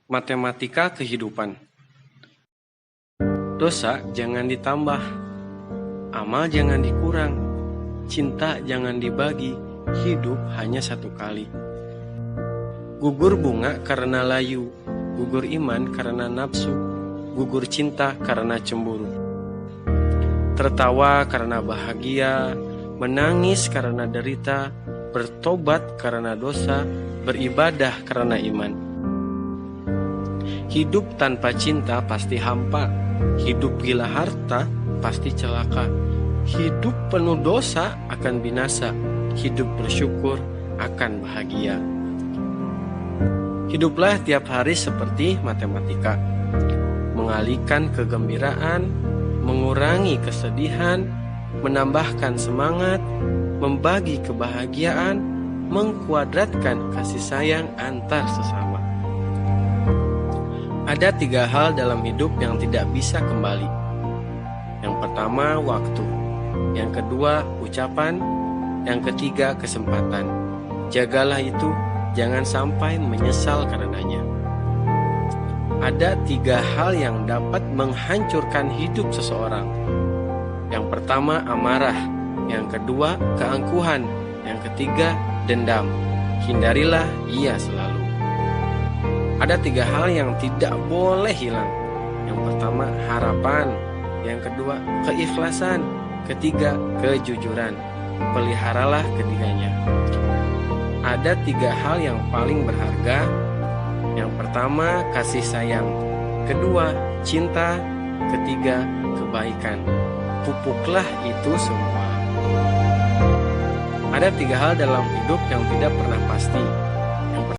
Matematika kehidupan. Dosa jangan ditambah, amal jangan dikurang, cinta jangan dibagi, hidup hanya satu kali. Gugur bunga karena layu, gugur iman karena nafsu, gugur cinta karena cemburu. Tertawa karena bahagia, menangis karena derita, bertobat karena dosa, beribadah karena iman. Hidup tanpa cinta pasti hampa, hidup gila harta pasti celaka, hidup penuh dosa akan binasa, hidup bersyukur akan bahagia. Hiduplah tiap hari seperti matematika, mengalihkan kegembiraan, mengurangi kesedihan, menambahkan semangat, membagi kebahagiaan, mengkuadratkan kasih sayang antar sesama. Ada 3 hal dalam hidup yang tidak bisa kembali. Yang pertama, waktu. Yang kedua, ucapan. Yang ketiga, kesempatan. Jagalah itu, jangan sampai menyesal karenanya. Ada 3 hal yang dapat menghancurkan hidup seseorang. Yang pertama, amarah. Yang kedua, keangkuhan. Yang ketiga, dendam. Hindarilah ia selalu. Ada 3 hal yang tidak boleh hilang. Yang pertama, harapan. Yang kedua, keikhlasan. Ketiga, kejujuran. Peliharalah ketiganya. Ada 3 hal yang paling berharga. Yang pertama, kasih sayang. Kedua, cinta. Ketiga, kebaikan. Pupuklah itu semua. Ada 3 hal dalam hidup yang tidak pernah pasti.